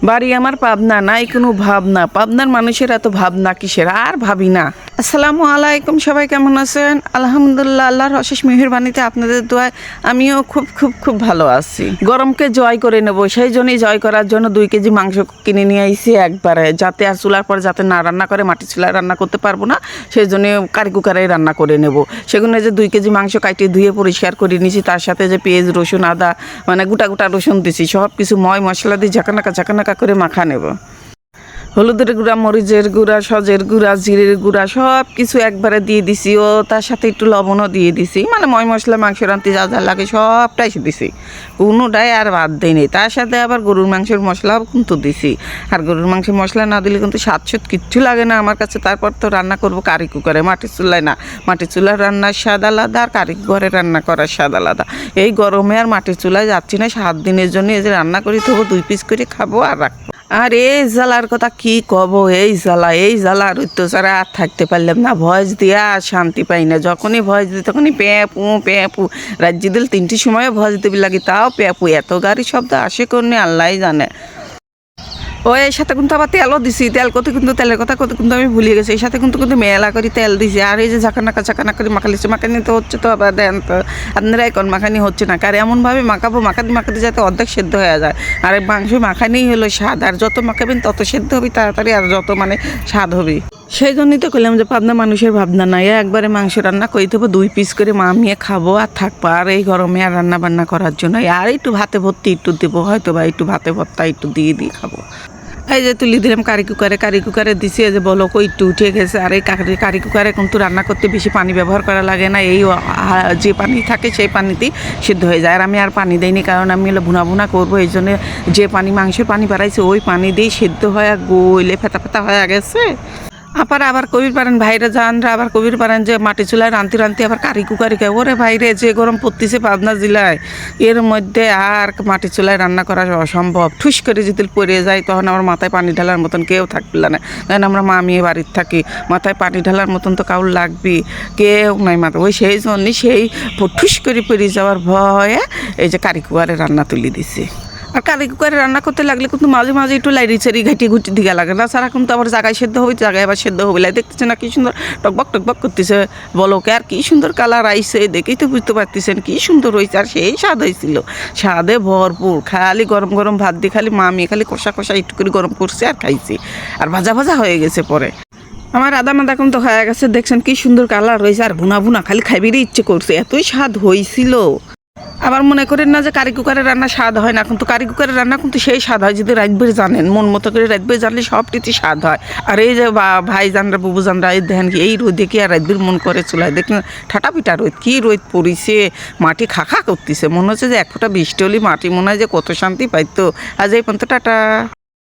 বাড়ি আমার পাবনা, নাই কোনো ভাবনা। পাবনার মানুষের এত ভাবনা কিসের, আর ভাবি না। আসসালামু আলাইকুম, সবাই কেমন আছেন? আলহামদুলিল্লাহ, আল্লাহর অশেষ মেহেরবানিতে আপনাদের দোয়ায় আমিও খুব খুব খুব ভালো আছি। গরমকে জয় করে নেব, সেই জন্যই জয় করার জন্য 2 কেজি মাংস কিনে নিয়ে আইছি একবারে, যাতে আর চুলার পর যাতে না রান্না করে, মাটির চুলায় রান্না করতে পারবো না, সেই জন্য কারি কুকারে রান্না করে নেব। সেগুলো যে 2 কেজি মাংস কাটিয়ে ধুয়ে পরিষ্কার করে নিয়েছি, তার সাথে যে পেঁয়াজ রসুন আদা মানে গোটা গোটা রসুন দিছি, সব কিছু ময় মশলা দিয়ে ঝাঁকানাকা করে মাখা নেব। হলুদের গুঁড়া, মরিচের গুঁড়া, সজের গুঁড়া, জিরের গুঁড়া সব কিছু একবারে দিয়ে দিছি, ও তার সাথে একটু লবণও দিয়ে দিছি, মানে ময় মশলা মাংস রান্তে যা যা লাগে সবটাই দিছি, কোনোটাই আর বাদ দেয়নি। তার সাথে আবার গরুর মাংসের মশলাও কিন্তু দিছি। আর গরুর মাংসের মশলা না দিলে কিন্তু স্বাদ কিচ্ছু লাগে না আমার কাছে। তারপর তো রান্না করবো কারি কুকারে, মাটির চুলায় না। মাটির চুলার রান্নার স্বাদ আলাদা, আর কারি কুকারে রান্না করার স্বাদ আলাদা। এই গরমে আর মাটির চুলায় যাচ্ছি না, 7 দিনের জন্য এই যে রান্না করি তবু 2 পিস করে খাবো আর রাখবো। আর এই জ্বালার কথা কি কব, এই জ্বালার অত্যাচারে আর থাকতে পারলাম না। ভয়েস দিয়ে আর শান্তি পাই না। যখনই ভয়েস দিই তখনই প্যাঁপু রাজ্য দিল 3টির সময় ভয়েস দিবি লাগে, তাও প্যাঁপু। এত গাড়ি শব্দ আসে করনি আল্লাহ জানে। ও এর সাথে কিন্তু আবার তেলও দিছি, তেলের কথা কত কিন্তু আমি ভুলে গেছি। এর সাথে কিন্তু মেলা করে তেল দিছি। আর এই যে ঝাঁকানা করে মাখালিছে, মাখানি তো হচ্ছে তো আবার দেন তো আপনারা এখন মাখানি হচ্ছে না। কার এমনভাবে মাখাতে যাতে অর্ধেক সেদ্ধ হয়ে যায়। আর মাংস মাখানিই হলো স্বাদ, আর যত মাখাবেন তত সেদ্ধ হবে তাড়াতাড়ি, আর যত মানে স্বাদ হবে। সেই জন্যই তো করলাম যে পাবনা মানুষের ভাবনা নাই, একবারে মাংস রান্না করে দেবো 2 পিস করে মামিয়ে খাবো আর থাকবো। আর এই গরমে আর রান্না বান্না করার জন্য আর একটু ভাতে ভর্তি একটু দেবো, হয়তো বা একটু ভাতে ভর্তা একটু দিয়ে খাবো। এই যে তুলি দিলাম কারি কুকারে দিছি, এই যে বলক একটু উঠে গেছে। আর এই কারি কুকারে কিন্তু রান্না করতে বেশি পানি ব্যবহার করা লাগে না, এই যে পানি থাকে সেই পানিতেই সিদ্ধ হয়ে যায়। আর আমি আর পানি দিইনি, কারণ আমি হলো ভুনা করবো, এই জন্য যে মাংসের পানি বাড়াইছে ওই পানি দিয়েই সিদ্ধ হয়ে গইলে ফেতা হয়ে গেছে। আবার কবির পারেন ভাইরা জানরা, আবার কবির পারেন যে মাটি চুলায় রান্তি আবার কারি কুকারি খায়। ওরে ভাইরে, যে গরম পড়তেছে পাবনা জেলায়, এর মধ্যে আর মাটি চুলায় রান্না করা অসম্ভব। ঠুস করে যদি পড়ে যায় তখন আমার মাথায় পানি ঢালার মতন কেউ থাকবে না। কারণ আমরা মেয়ে বাড়ির থাকি, মাথায় পানি ঢালার মতন তো কাউর লাগবে, কেউ নাই মাথা। ওই সেই জন্যই সেই ঠুস করে পড়ে যাওয়ার ভয়ে এই যে কারি কুকারে রান্না তুলে দিছি। আর কারি কুকারে রান্না করতে লাগলে কিন্তু মাঝে মাঝে একটু লাইড়ি চারি ঘাটিয়ে ঘুরতে দিকে লাগে না, সারা কিন্তু আবার জায়গায় সেদ্ধ হবে, জায়গায় আবার সেদ্ধ হবে। দেখতেছে না কি সুন্দর টকবক করতেছে বলকে, আর কি সুন্দর কালার আইসে, দেখেই তো বুঝতে পারতেছেন কি সুন্দর হয়েছে। আর সেই স্বাদ হয়েছিল, স্বাদে ভরপুর। খালি গরম ভাত দিয়ে খালি মামি খালি কষা একটু করে গরম করছে আর খাইছি। আর ভাজা হয়ে গেছে পরে। আমার আদা মাদা কিন্তু হয়ে গেছে, দেখছেন কি সুন্দর কালার হয়েছে। আর ভুনা খালি খাইবেরই ইচ্ছে করছে, এতই স্বাদ হয়েছিল। আবার মনে করেন না যে কারি কুকারে রান্না স্বাদ হয় না, কিন্তু কারি কুকারে রান্না কিন্তু সেই স্বাদ হয় যদি রাতবের জানেন, মন মতো করে রাতবের জানলে সব কিছু স্বাদ হয়। আর এই যে ভাই জানরা বুবু জানরা, এই দেখেন কি এই রোদে কি আর রাতবের মন করে চুলায়, দেখুন ঠাটা পিটা রোদ, কি রোদ পড়িছে, মাটি খাখা করতেছে। মনে হচ্ছে যে 1 ফোঁটা বৃষ্টি হলে মাটি মনে হয় যে কত শান্তি পাইতো। আজ এই পর্যন্ত টাটা।